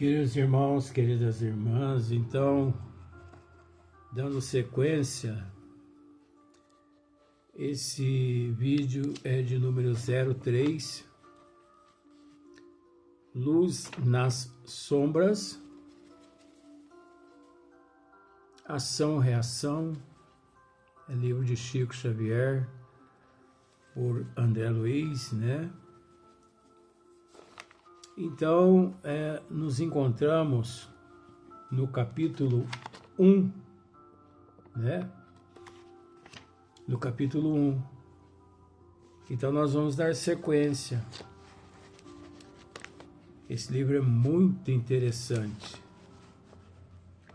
Queridos irmãos, queridas irmãs, então, dando sequência, esse vídeo é de número 03, Luz nas Sombras, Ação-Reação, é livro de Chico Xavier, por André Luiz, né? Então, nos encontramos no capítulo 1, né? No capítulo 1. Então, nós vamos dar sequência. Esse livro é muito interessante.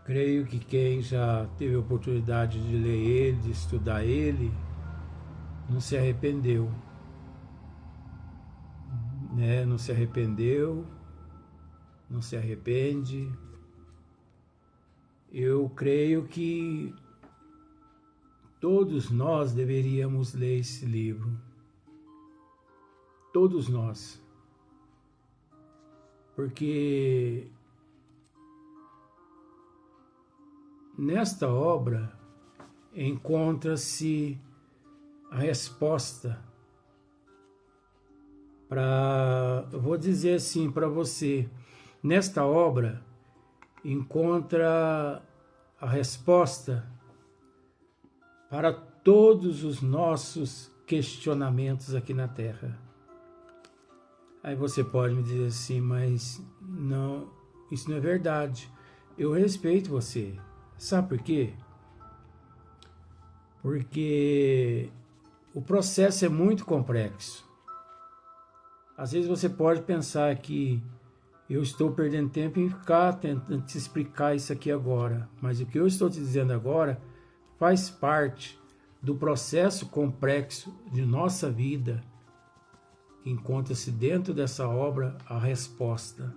Creio que quem já teve a oportunidade de ler ele, de estudar ele, não se arrependeu. Não se arrependeu, não se arrepende. Eu creio que todos nós deveríamos ler esse livro. Todos nós. Porque nesta obra encontra-se a resposta vou dizer assim para você, nesta obra encontra a resposta para todos os nossos questionamentos aqui na Terra. Aí você pode me dizer assim, mas não, isso não é verdade. Eu respeito você. Sabe por quê? Porque o processo é muito complexo. Às vezes você pode pensar que eu estou perdendo tempo em ficar tentando te explicar isso aqui agora, mas o que eu estou te dizendo agora faz parte do processo complexo de nossa vida, que encontra-se dentro dessa obra a resposta.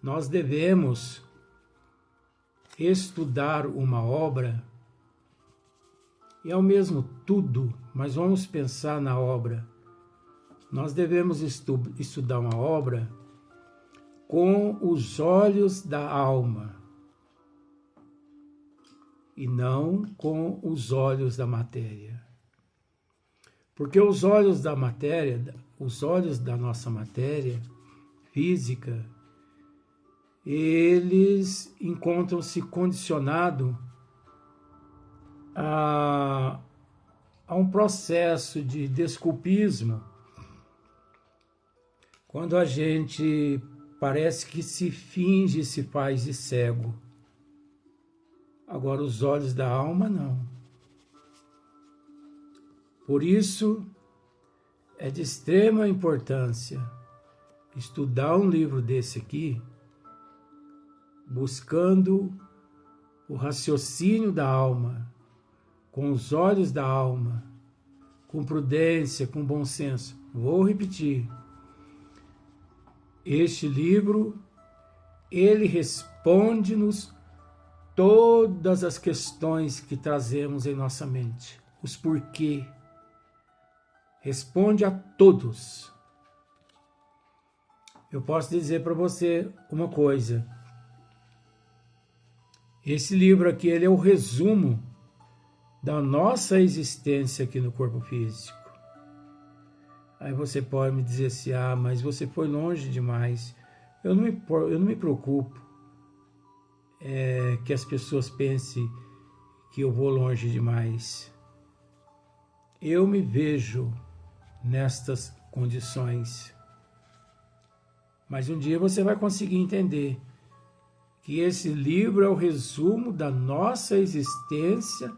Nós devemos estudar uma obra e ao mesmo tudo, mas vamos pensar na obra. Nós devemos estudar uma obra com os olhos da alma e não com os olhos da matéria. Porque os olhos da matéria, os olhos da nossa matéria física, eles encontram-se condicionados a um processo de desculpismo. Quando a gente parece que se finge, se faz de cego. Agora, os olhos da alma, não. Por isso, é de extrema importância estudar um livro desse aqui, buscando o raciocínio da alma, com os olhos da alma, com prudência, com bom senso. Vou repetir. Este livro, ele responde-nos todas as questões que trazemos em nossa mente. Os porquê. Responde a todos. Eu posso dizer para você uma coisa. Esse livro aqui, ele é o resumo da nossa existência aqui no corpo físico. Aí você pode me dizer assim, mas você foi longe demais. Eu não me preocupo que as pessoas pensem que eu vou longe demais. Eu me vejo nestas condições. Mas um dia você vai conseguir entender que esse livro é o resumo da nossa existência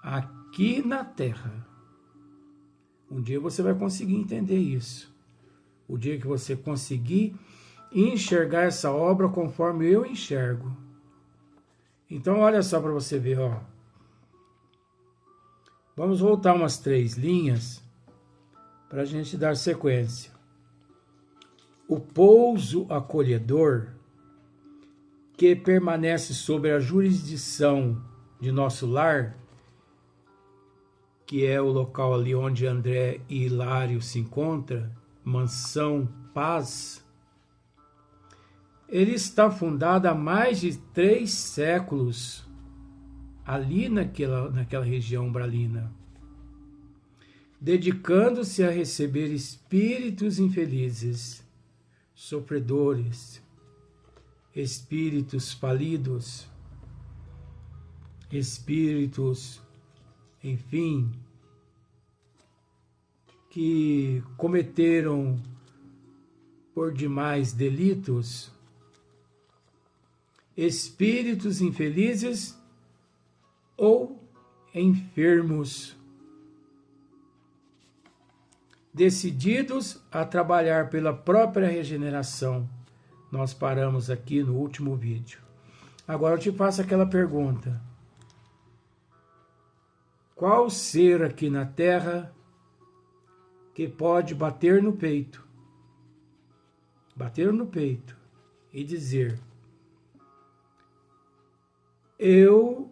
aqui na Terra. Um dia você vai conseguir entender isso. O dia que você conseguir enxergar essa obra conforme eu enxergo. Então, olha só para você ver, ó. Vamos voltar umas 3 linhas para a gente dar sequência. O pouso acolhedor que permanece sobre a jurisdição de nosso lar, que é o local ali onde André e Hilário se encontram, Mansão Paz, ele está fundado há mais de 3 séculos, ali naquela região umbralina, dedicando-se a receber espíritos infelizes, sofredores, espíritos falidos, espíritos, enfim, que cometeram por demais delitos, espíritos infelizes ou enfermos, decididos a trabalhar pela própria regeneração. Nós paramos aqui no último vídeo. Agora eu te faço aquela pergunta: qual ser aqui na Terra que pode bater no peito e dizer: eu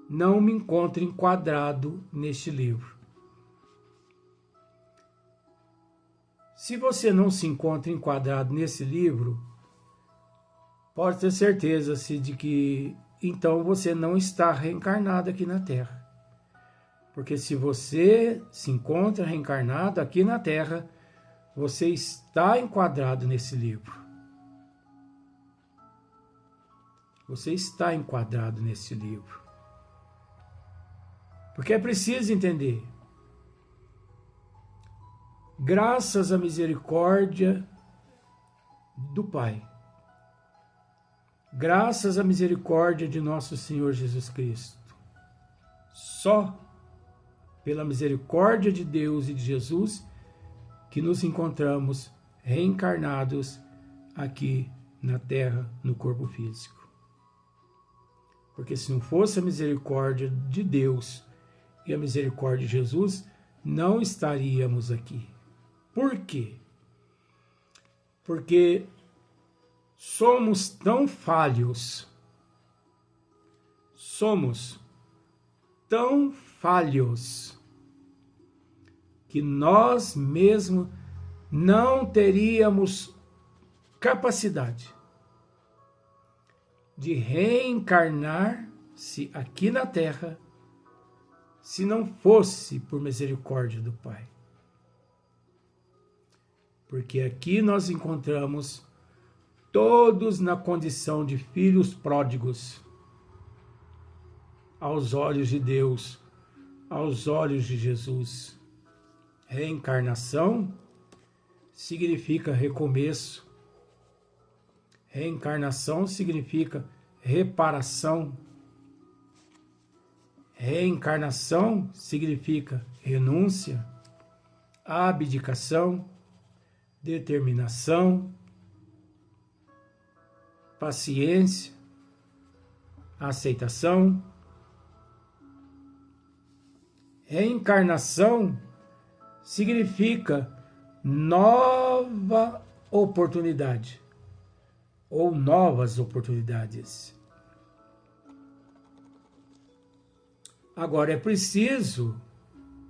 não me encontro enquadrado neste livro? Se você não se encontra enquadrado nesse livro, pode ter certeza de que então você não está reencarnado aqui na Terra. Porque se você se encontra reencarnado aqui na Terra, você está enquadrado nesse livro. Você está enquadrado nesse livro. Porque é preciso entender. Graças à misericórdia do Pai, graças à misericórdia de nosso Senhor Jesus Cristo, só pela misericórdia de Deus e de Jesus que nos encontramos reencarnados aqui na Terra, no corpo físico. Porque se não fosse a misericórdia de Deus e a misericórdia de Jesus, não estaríamos aqui. Por quê? Porque somos tão falhos, que nós mesmos não teríamos capacidade de reencarnar-se aqui na Terra se não fosse por misericórdia do Pai. Porque aqui nós encontramos todos na condição de filhos pródigos, aos olhos de Deus, aos olhos de Jesus. Reencarnação significa recomeço. Reencarnação significa reparação. Reencarnação significa renúncia, abdicação, determinação, paciência, aceitação. Reencarnação significa nova oportunidade ou novas oportunidades. Agora é preciso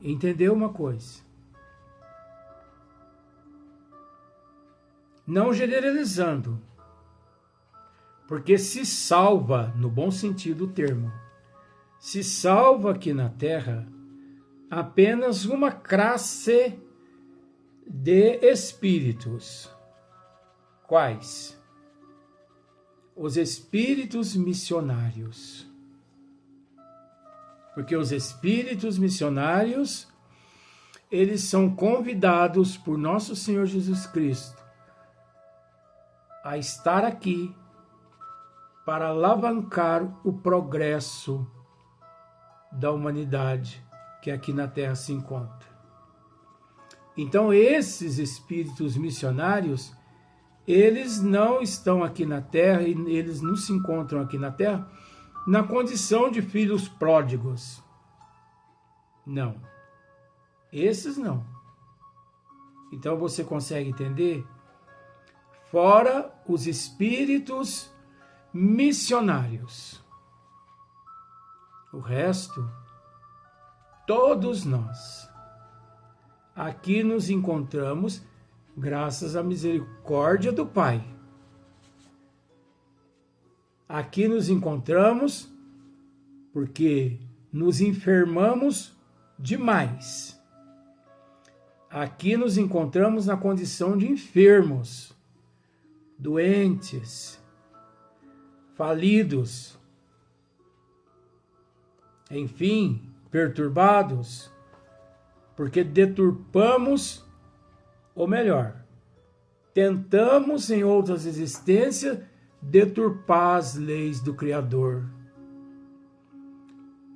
entender uma coisa. Não generalizando, porque se salva, no bom sentido do termo, se salva aqui na Terra apenas uma classe de espíritos. Quais? Os espíritos missionários. Porque os espíritos missionários, eles são convidados por nosso Senhor Jesus Cristo a estar aqui para alavancar o progresso da humanidade que aqui na Terra se encontra. Então, esses espíritos missionários, eles não estão aqui na Terra e eles não se encontram aqui na Terra na condição de filhos pródigos. Não. Esses não. Então, você consegue entender? Fora os espíritos missionários. O resto, todos nós aqui nos encontramos graças à misericórdia do Pai. Aqui nos encontramos porque nos enfermamos demais. Aqui nos encontramos na condição de enfermos, doentes, falidos, enfim, perturbados, porque deturpamos, ou melhor, tentamos em outras existências deturpar as leis do Criador.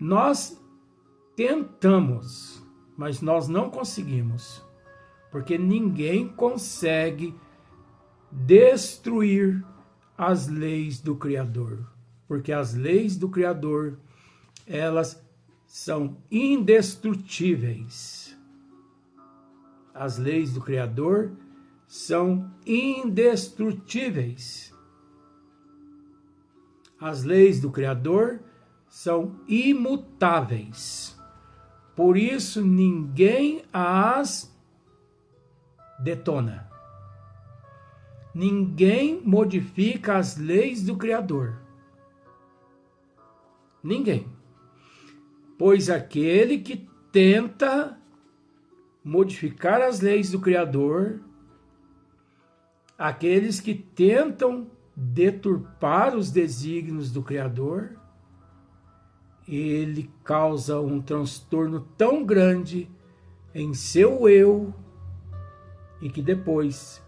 Nós tentamos, mas nós não conseguimos, porque ninguém consegue destruir as leis do Criador, porque as leis do Criador, elas são indestrutíveis. As leis do Criador são indestrutíveis. As leis do Criador são imutáveis. Por isso, ninguém as detona. Ninguém modifica as leis do Criador. Ninguém. Pois aquele que tenta modificar as leis do Criador, aqueles que tentam deturpar os desígnios do Criador, ele causa um transtorno tão grande em seu eu e que depois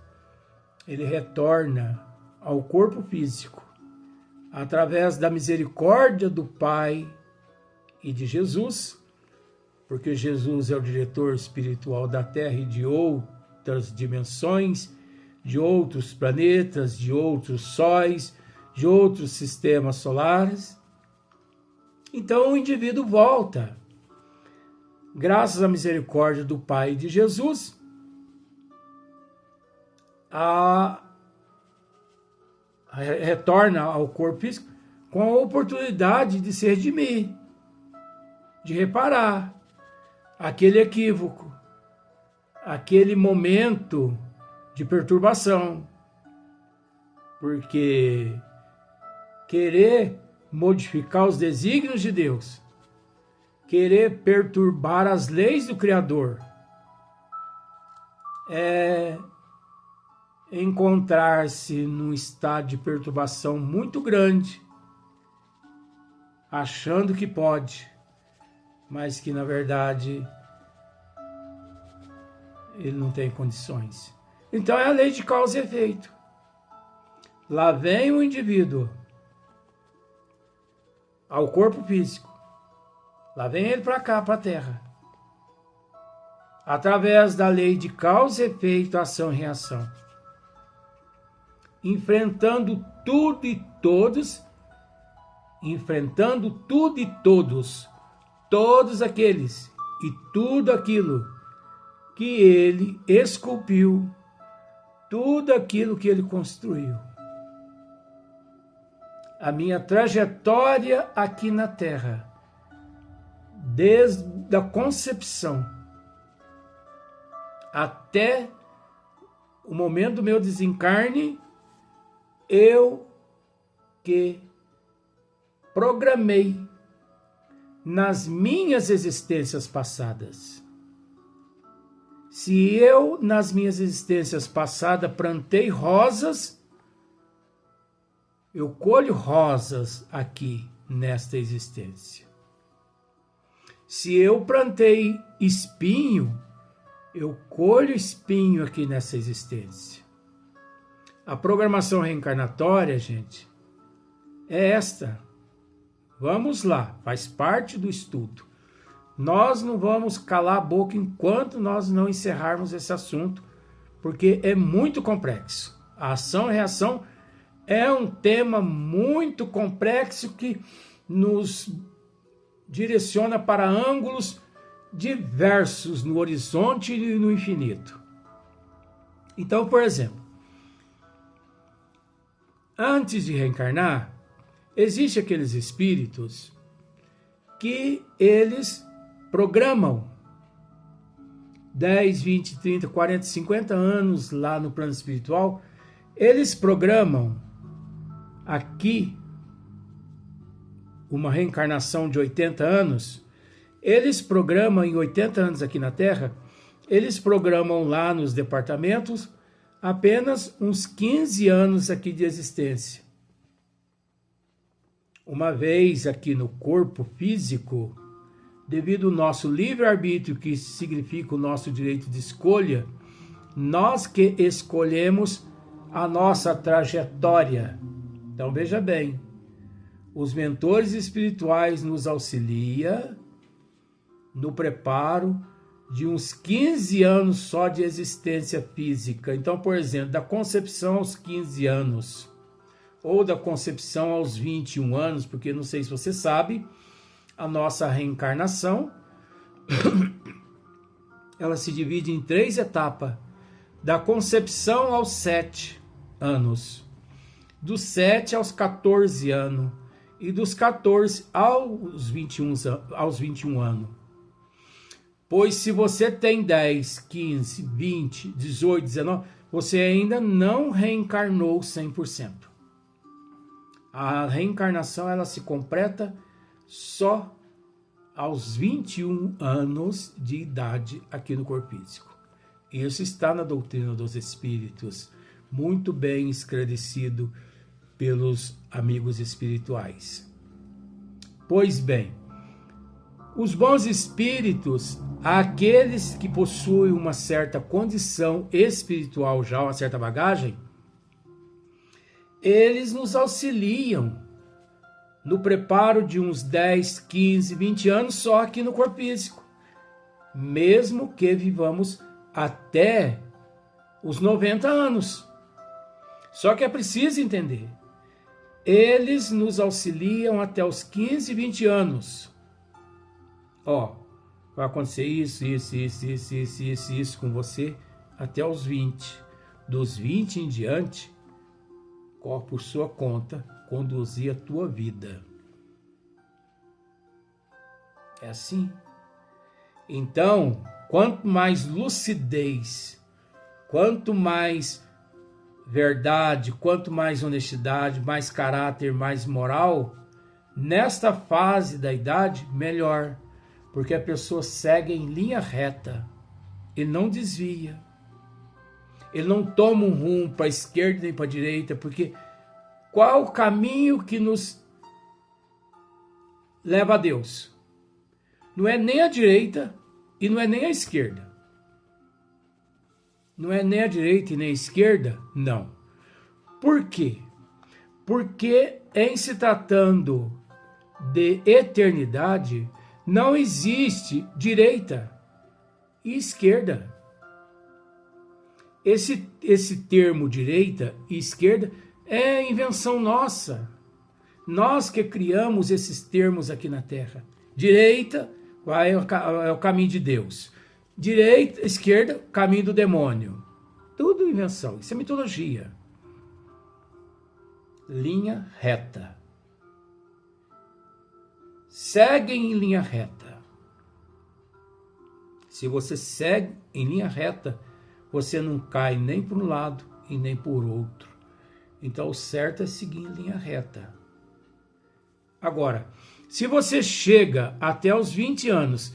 ele retorna ao corpo físico através da misericórdia do Pai e de Jesus, porque Jesus é o diretor espiritual da Terra e de outras dimensões, de outros planetas, de outros sóis, de outros sistemas solares. Então o indivíduo volta, graças à misericórdia do Pai e de Jesus, retorna ao corpo físico com a oportunidade de se redimir, de reparar aquele equívoco, aquele momento de perturbação, porque querer modificar os desígnios de Deus, querer perturbar as leis do Criador, é encontrar-se num estado de perturbação muito grande, achando que pode, mas que na verdade ele não tem condições. Então é a lei de causa e efeito. Lá vem o indivíduo ao corpo físico. Lá vem ele para cá, para a Terra. Através da lei de causa e efeito, ação e reação. Enfrentando tudo e todos, todos aqueles e tudo aquilo que ele esculpiu, tudo aquilo que ele construiu. A minha trajetória aqui na Terra, desde a concepção até o momento do meu desencarne, eu que programei nas minhas existências passadas. Se eu, nas minhas existências passadas, plantei rosas, eu colho rosas aqui nesta existência. Se eu plantei espinho, eu colho espinho aqui nessa existência. A programação reencarnatória, gente, é esta. Vamos lá, faz parte do estudo. Nós não vamos calar a boca enquanto nós não encerrarmos esse assunto, porque é muito complexo. A ação e reação é um tema muito complexo que nos direciona para ângulos diversos no horizonte e no infinito. Então, por exemplo, antes de reencarnar, existem aqueles espíritos que eles programam 10, 20, 30, 40, 50 anos lá no plano espiritual, eles programam aqui uma reencarnação de 80 anos, eles programam em 80 anos aqui na Terra, eles programam lá nos departamentos apenas uns 15 anos aqui de existência. Uma vez aqui no corpo físico, devido ao nosso livre-arbítrio, que significa o nosso direito de escolha, nós que escolhemos a nossa trajetória. Então veja bem, os mentores espirituais nos auxiliam no preparo de uns 15 anos só de existência física. Então, por exemplo, da concepção aos 15 anos, ou da concepção aos 21 anos, porque não sei se você sabe, a nossa reencarnação, ela se divide em 3 etapas. Da concepção aos 7 anos, dos 7 aos 14 anos, e dos 14 aos 21 anos. Pois se você tem 10, 15, 20, 18, 19, você ainda não reencarnou 100%. A reencarnação ela se completa só aos 21 anos de idade aqui no corpo físico. Isso está na doutrina dos espíritos, muito bem esclarecido pelos amigos espirituais. Pois bem, os bons espíritos, aqueles que possuem uma certa condição espiritual já, uma certa bagagem, eles nos auxiliam no preparo de uns 10, 15, 20 anos só aqui no corpo físico, mesmo que vivamos até os 90 anos. Só que é preciso entender, eles nos auxiliam até os 15, 20 anos. Vai acontecer isso com você até os 20. Dos 20 em diante, corre por sua conta conduzir a tua vida. É assim. Então, quanto mais lucidez, quanto mais verdade, quanto mais honestidade, mais caráter, mais moral, nesta fase da idade, melhor. Porque a pessoa segue em linha reta. Ele não desvia. Ele não toma um rumo para a esquerda nem para a direita, porque qual o caminho que nos leva a Deus? Não é nem a direita e não é nem a esquerda. Não é nem a direita e nem a esquerda? Não. Por quê? Porque em se tratando de eternidade, não existe direita e esquerda. Esse termo direita e esquerda é invenção nossa. Nós que criamos esses termos aqui na Terra. Direita é o caminho de Deus. Direita, esquerda, caminho do demônio. Tudo invenção. Isso é mitologia. Linha reta. Seguem em linha reta. Se você segue em linha reta, você não cai nem por um lado e nem por outro. Então, o certo é seguir em linha reta. Agora, se você chega até os 20 anos,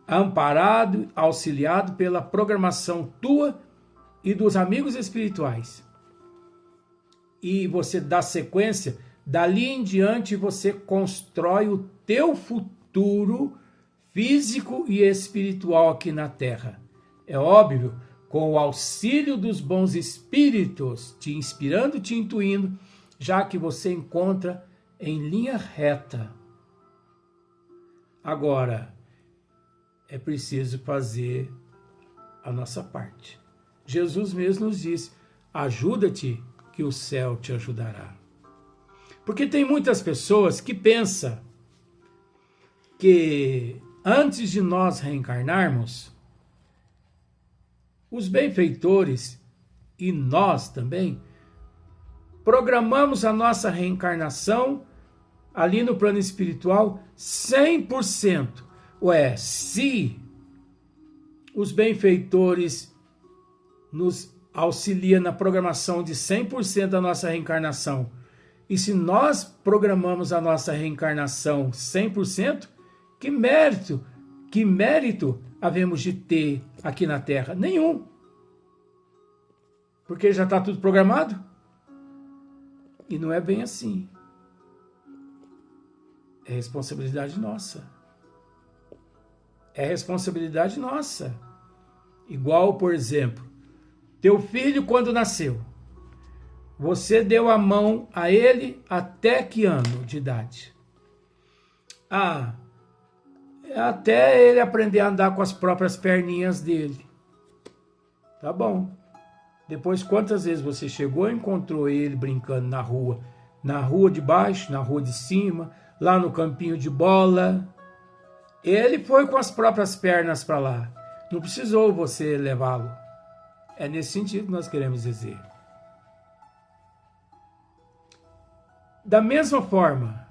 amparado, auxiliado pela programação tua e dos amigos espirituais, e você dá sequência, dali em diante você constrói o teu futuro físico e espiritual aqui na Terra. É óbvio, com o auxílio dos bons espíritos, te inspirando, te intuindo, já que você encontra em linha reta. Agora, é preciso fazer a nossa parte. Jesus mesmo nos diz, ajuda-te que o céu te ajudará. Porque tem muitas pessoas que pensam que antes de nós reencarnarmos, os benfeitores e nós também programamos a nossa reencarnação ali no plano espiritual 100%. Se os benfeitores nos auxiliam na programação de 100% da nossa reencarnação. E se nós programamos a nossa reencarnação 100%, que mérito havemos de ter aqui na Terra? Nenhum. Porque já está tudo programado. E não é bem assim. É responsabilidade nossa. É responsabilidade nossa. Igual, por exemplo, teu filho quando nasceu. Você deu a mão a ele até que ano de idade? Até ele aprender a andar com as próprias perninhas dele. Tá bom. Depois, quantas vezes você chegou e encontrou ele brincando na rua? Na rua de baixo, na rua de cima, lá no campinho de bola. Ele foi com as próprias pernas para lá. Não precisou você levá-lo. É nesse sentido que nós queremos dizer. Da mesma forma,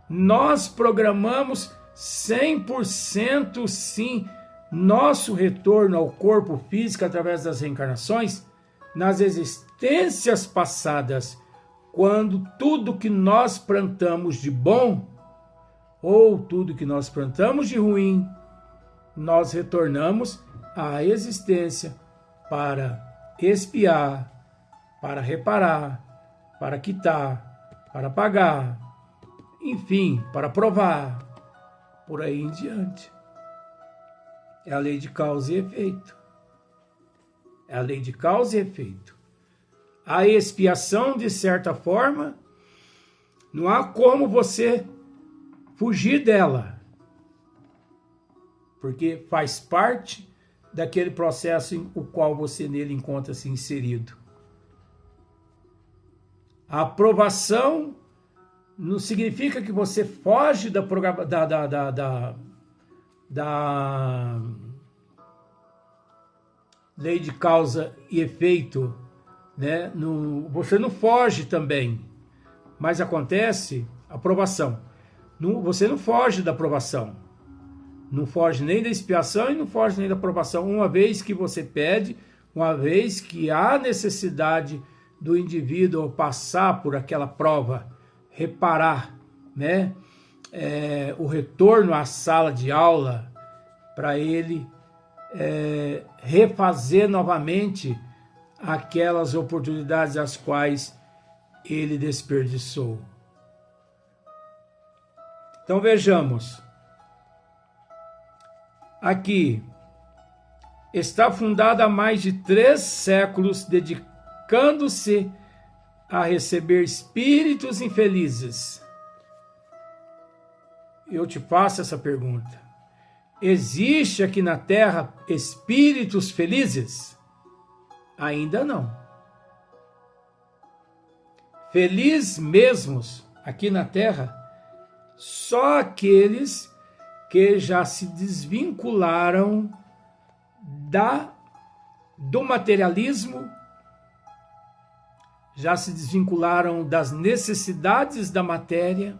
nós programamos 100% sim nosso retorno ao corpo físico através das reencarnações nas existências passadas, quando tudo que nós plantamos de bom ou tudo que nós plantamos de ruim, nós retornamos à existência para expiar, para reparar, para quitar, para pagar, enfim, para provar, por aí em diante. É a lei de causa e efeito. É a lei de causa e efeito. A expiação, de certa forma, não há como você fugir dela, porque faz parte daquele processo em o qual você nele encontra-se inserido. A aprovação não significa que você foge da lei de causa e efeito, né? Você não foge também, mas acontece aprovação. Você não foge da aprovação, não foge nem da expiação e não foge nem da aprovação, uma vez que você pede, uma vez que há necessidade do indivíduo passar por aquela prova, reparar, né? O retorno à sala de aula, para ele refazer novamente aquelas oportunidades as quais ele desperdiçou. Então vejamos, aqui está fundada há mais de 3 séculos, dedicando-se a receber espíritos infelizes. Eu te faço essa pergunta. Existe aqui na Terra espíritos felizes? Ainda não. Feliz mesmos aqui na Terra, só aqueles que já se desvincularam do materialismo, já se desvincularam das necessidades da matéria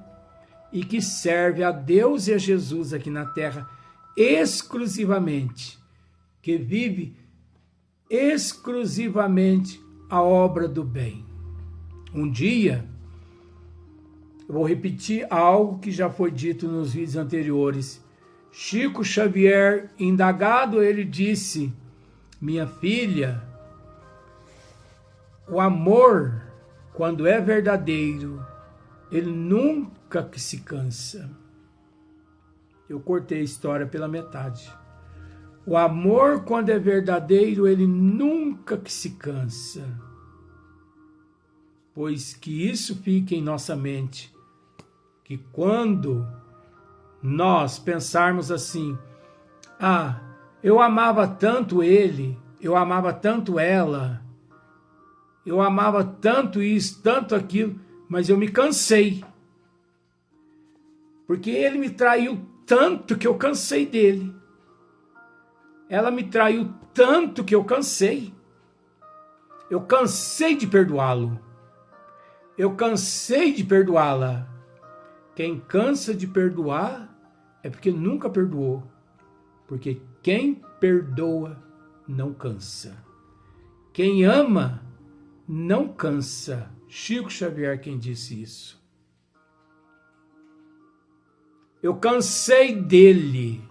e que serve a Deus e a Jesus aqui na Terra exclusivamente, que vive exclusivamente a obra do bem. Um dia, eu vou repetir algo que já foi dito nos vídeos anteriores. Chico Xavier, indagado, ele disse: minha filha, o amor, quando é verdadeiro, ele nunca se cansa. Eu cortei a história pela metade. O amor, quando é verdadeiro, ele nunca se cansa. Pois que isso fique em nossa mente, que quando nós pensarmos assim, eu amava tanto ele, eu amava tanto ela, eu amava tanto isso, tanto aquilo, mas eu me cansei. Porque ele me traiu tanto que eu cansei dele. Ela me traiu tanto que eu cansei. Eu cansei de perdoá-lo. Eu cansei de perdoá-la. Quem cansa de perdoar é porque nunca perdoou. Porque Quem perdoa não cansa. Quem ama não cansa. Chico Xavier quem disse isso. Eu cansei dele.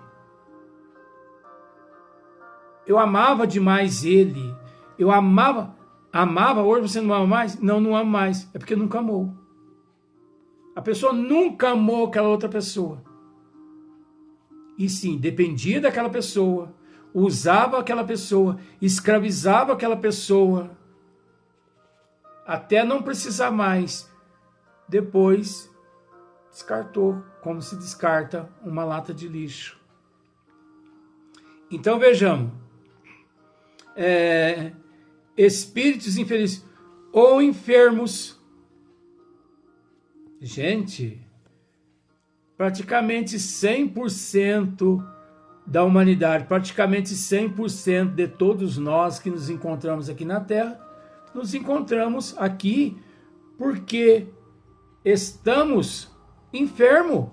Eu amava demais ele. Eu amava. Amava, hoje você não ama mais? Não, não amo mais. É porque nunca amou. A pessoa nunca amou aquela outra pessoa. E sim, dependia daquela pessoa. Usava aquela pessoa. Escravizava aquela pessoa. Até não precisar mais. Depois, descartou. Como se descarta uma lata de lixo. Então, vejamos. Espíritos infelizes ou enfermos. Gente, praticamente 100% da humanidade, praticamente 100% de todos nós que nos encontramos aqui na Terra, nos encontramos aqui porque estamos enfermos.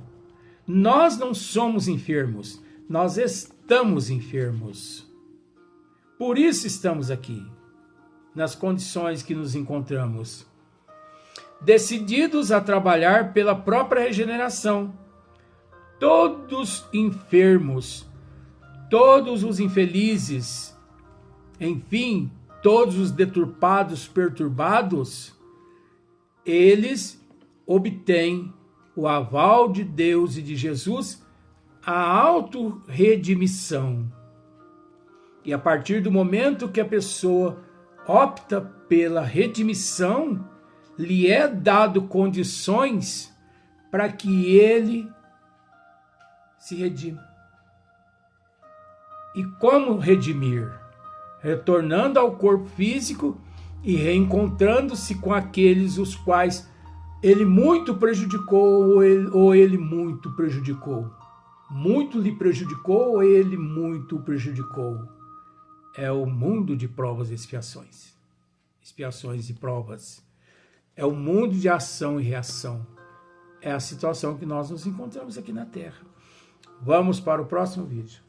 Nós não somos enfermos, nós estamos enfermos. Por isso estamos aqui, nas condições que nos encontramos, decididos a trabalhar pela própria regeneração. Todos enfermos, todos os infelizes, enfim, todos os deturpados, perturbados, eles obtêm o aval de Deus e de Jesus, a autorredimissão. E a partir do momento que a pessoa opta pela redimissão, lhe é dado condições para que ele se redima. E como redimir? Retornando ao corpo físico e reencontrando-se com aqueles os quais ele muito prejudicou ou ele muito prejudicou. Muito lhe prejudicou ou ele muito o prejudicou. É o mundo de provas e expiações. Expiações e provas. É o mundo de ação e reação. É a situação que nós nos encontramos aqui na Terra. Vamos para o próximo vídeo.